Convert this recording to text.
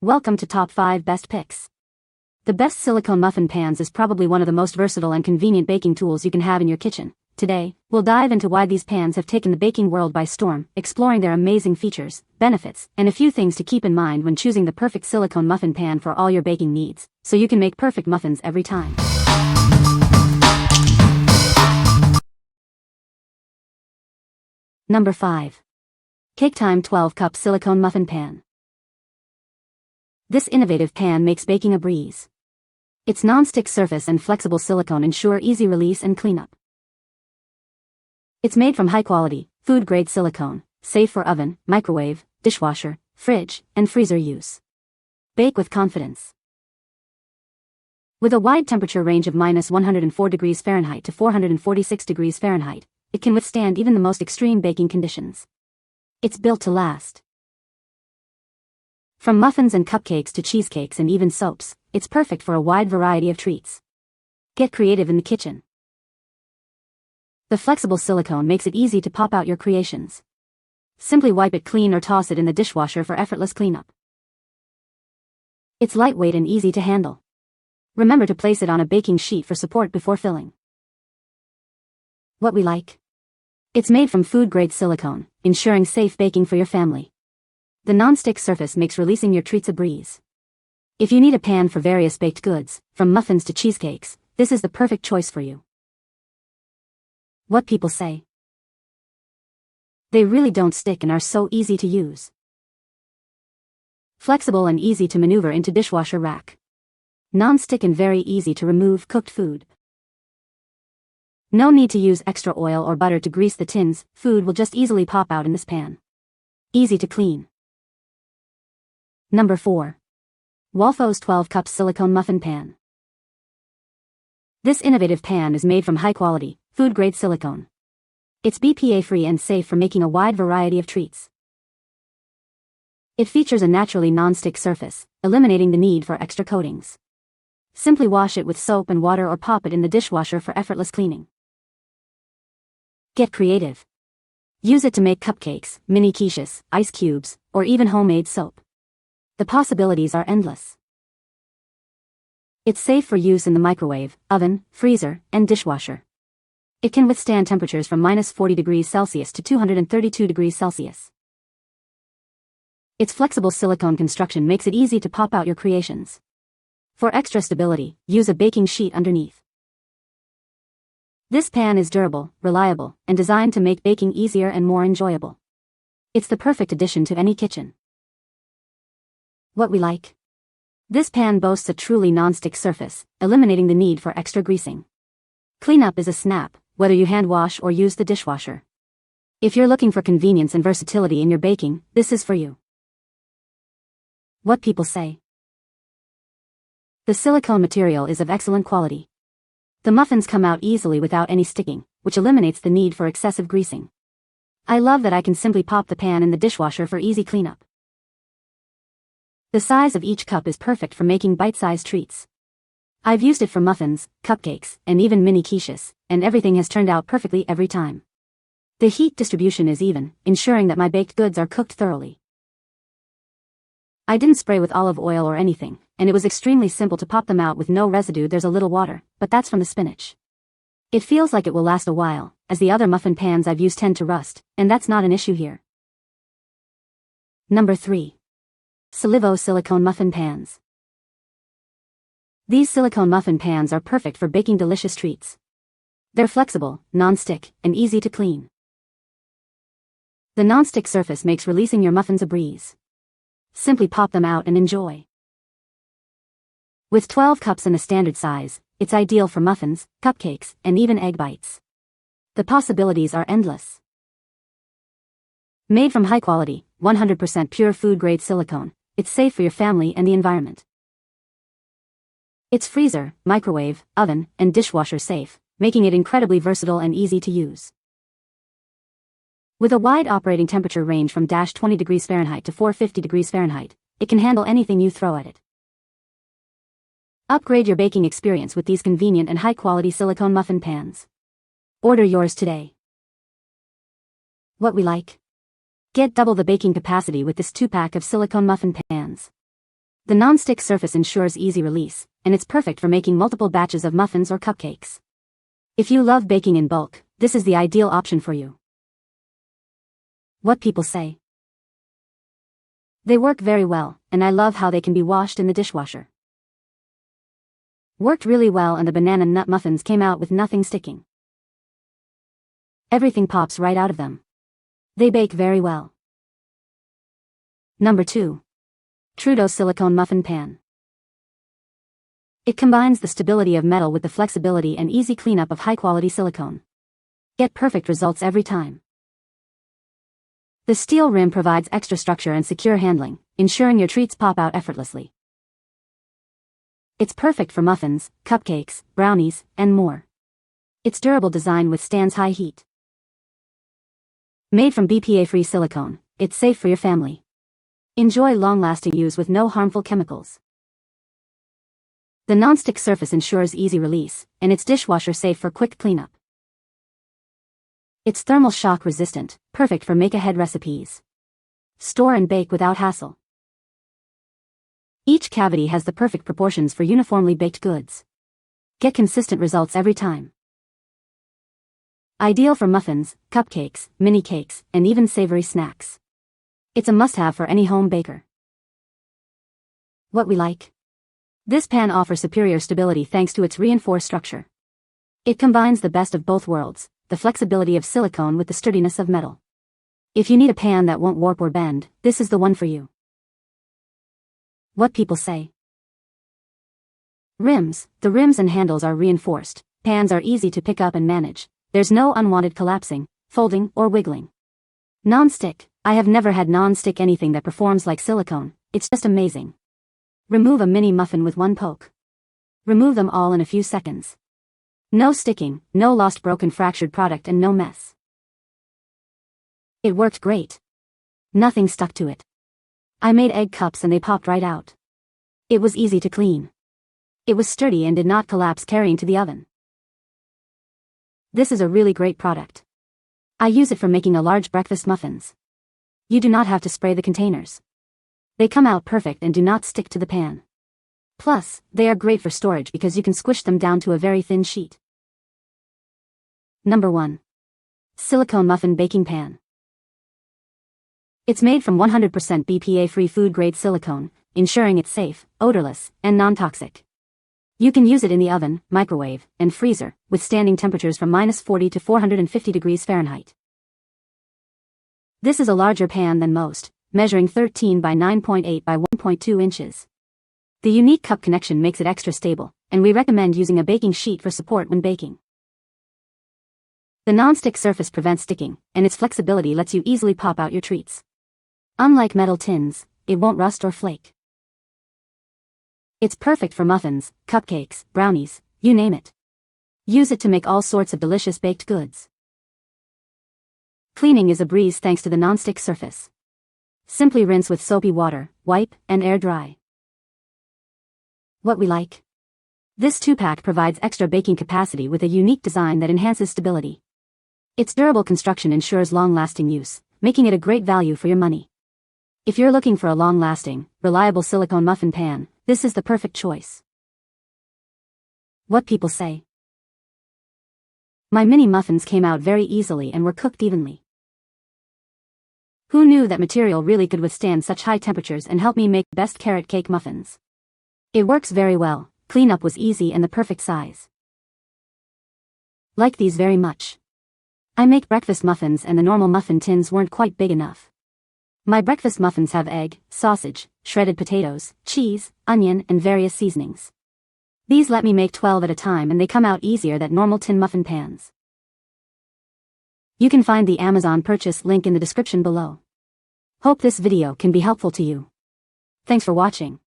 Welcome to Top 5 Best Picks. The best silicone muffin pans is probably one of the most versatile and convenient baking tools you can have in your kitchen. Today, we'll dive into why these pans have taken the baking world by storm, exploring their amazing features, benefits, and a few things to keep in mind when choosing the perfect silicone muffin pan for all your baking needs, so you can make perfect muffins every time. Number 5. CAKETIME 12-Cup Silicone Muffin Pan. This innovative pan makes baking a breeze. Its non-stick surface and flexible silicone ensure easy release and cleanup. It's made from high-quality, food-grade silicone, safe for oven, microwave, dishwasher, fridge, and freezer use. Bake with confidence. With a wide temperature range of -104 degrees Fahrenheit to 446 degrees Fahrenheit, it can withstand even the most extreme baking conditions. It's built to last. From muffins and cupcakes to cheesecakes and even soaps, it's perfect for a wide variety of treats. Get creative in the kitchen. The flexible silicone makes it easy to pop out your creations. Simply wipe it clean or toss it in the dishwasher for effortless cleanup. It's lightweight and easy to handle. Remember to place it on a baking sheet for support before filling. What we like. It's made from food-grade silicone, ensuring safe baking for your family. The non-stick surface makes releasing your treats a breeze. If you need a pan for various baked goods, from muffins to cheesecakes, this is the perfect choice for you. What people say. They really don't stick and are so easy to use. Flexible and easy to maneuver into dishwasher rack. Non-stick and very easy to remove cooked food. No need to use extra oil or butter to grease the tins, food will just easily pop out in this pan. Easy to clean. Number 4. Walfos 12-Cup Silicone Muffin Pan. This innovative pan is made from high-quality, food-grade silicone. It's BPA-free and safe for making a wide variety of treats. It features a naturally non-stick surface, eliminating the need for extra coatings. Simply wash it with soap and water or pop it in the dishwasher for effortless cleaning. Get creative. Use it to make cupcakes, mini quiches, ice cubes, or even homemade soap. The possibilities are endless. It's safe for use in the microwave, oven, freezer, and dishwasher. It can withstand temperatures from -40 degrees Celsius to 232 degrees Celsius. Its flexible silicone construction makes it easy to pop out your creations. For extra stability, use a baking sheet underneath. This pan is durable, reliable, and designed to make baking easier and more enjoyable. It's the perfect addition to any kitchen. What we like. This pan boasts a truly non-stick surface, eliminating the need for extra greasing. Cleanup is a snap, whether you hand wash or use the dishwasher. If you're looking for convenience and versatility in your baking, this is for you. What people say. The silicone material is of excellent quality. The muffins come out easily without any sticking, which eliminates the need for excessive greasing. I love that I can simply pop the pan in the dishwasher for easy cleanup. The size of each cup is perfect for making bite-sized treats. I've used it for muffins, cupcakes, and even mini quiches, and everything has turned out perfectly every time. The heat distribution is even, ensuring that my baked goods are cooked thoroughly. I didn't spray with olive oil or anything, and it was extremely simple to pop them out with no residue. There's a little water, but that's from the spinach. It feels like it will last a while, as the other muffin pans I've used tend to rust, and that's not an issue here. Number 3. SILIVO Silicone Muffin Pans. These silicone muffin pans are perfect for baking delicious treats. They're flexible, non-stick, and easy to clean. The non-stick surface makes releasing your muffins a breeze. Simply pop them out and enjoy. With 12 cups in a standard size, it's ideal for muffins, cupcakes, and even egg bites. The possibilities are endless. Made from high-quality, 100% pure food-grade silicone, it's safe for your family and the environment. It's freezer, microwave, oven, and dishwasher safe, making it incredibly versatile and easy to use. With a wide operating temperature range from -20 degrees Fahrenheit to 450 degrees Fahrenheit, it can handle anything you throw at it. Upgrade your baking experience with these convenient and high-quality silicone muffin pans. Order yours today. What we like. Get double the baking capacity with this 2-pack of silicone muffin pans. The non-stick surface ensures easy release, and it's perfect for making multiple batches of muffins or cupcakes. If you love baking in bulk, this is the ideal option for you. What people say. They work very well, and I love how they can be washed in the dishwasher. Worked really well, and the banana nut muffins came out with nothing sticking. Everything pops right out of them. They bake very well. Number 2. Trudeau Silicone Muffin Pan. It combines the stability of metal with the flexibility and easy cleanup of high-quality silicone. Get perfect results every time. The steel rim provides extra structure and secure handling, ensuring your treats pop out effortlessly. It's perfect for muffins, cupcakes, brownies, and more. Its durable design withstands high heat. Made from BPA-free silicone, it's safe for your family. Enjoy long-lasting use with no harmful chemicals. The non-stick surface ensures easy release, and it's dishwasher safe for quick cleanup. It's thermal shock resistant, perfect for make-ahead recipes. Store and bake without hassle. Each cavity has the perfect proportions for uniformly baked goods. Get consistent results every time. Ideal for muffins, cupcakes, mini cakes, and even savory snacks. It's a must-have for any home baker. What we like. This pan offers superior stability thanks to its reinforced structure. It combines the best of both worlds, the flexibility of silicone with the sturdiness of metal. If you need a pan that won't warp or bend, this is the one for you. What people say. Rims. The rims and handles are reinforced. Pans are easy to pick up and manage. There's no unwanted collapsing, folding, or wiggling. Non-stick. I have never had non-stick anything that performs like silicone. It's just amazing. Remove a mini muffin with one poke. Remove them all in a few seconds. No sticking, no lost, broken, fractured product, and no mess. It worked great. Nothing stuck to it. I made egg cups and they popped right out. It was easy to clean. It was sturdy and did not collapse carrying to the oven. This is a really great product. I use it for making a large breakfast muffins. You do not have to spray the containers. They come out perfect and do not stick to the pan. Plus, they are great for storage because you can squish them down to a very thin sheet. Number 1. Silicone Muffin Baking Pan. It's made from 100% BPA-free food-grade silicone, ensuring it's safe, odorless, and non-toxic. You can use it in the oven, microwave, and freezer, withstanding temperatures from -40 to 450 degrees Fahrenheit. This is a larger pan than most, measuring 13 by 9.8 by 1.2 inches. The unique cup connection makes it extra stable, and we recommend using a baking sheet for support when baking. The non-stick surface prevents sticking, and its flexibility lets you easily pop out your treats. Unlike metal tins, it won't rust or flake. It's perfect for muffins, cupcakes, brownies, you name it. Use it to make all sorts of delicious baked goods. Cleaning is a breeze thanks to the non-stick surface. Simply rinse with soapy water, wipe, and air dry. What we like. This 2-pack provides extra baking capacity with a unique design that enhances stability. Its durable construction ensures long-lasting use, making it a great value for your money. If you're looking for a long-lasting, reliable silicone muffin pan, this is the perfect choice. What people say. My mini muffins came out very easily and were cooked evenly. Who knew that material really could withstand such high temperatures and help me make the best carrot cake muffins? It works very well, cleanup was easy and the perfect size. Like these very much. I make breakfast muffins and the normal muffin tins weren't quite big enough. My breakfast muffins have egg, sausage, shredded potatoes, cheese, onion, and various seasonings. These let me make 12 at a time and they come out easier than normal tin muffin pans. You can find the Amazon purchase link in the description below. Hope this video can be helpful to you. Thanks for watching.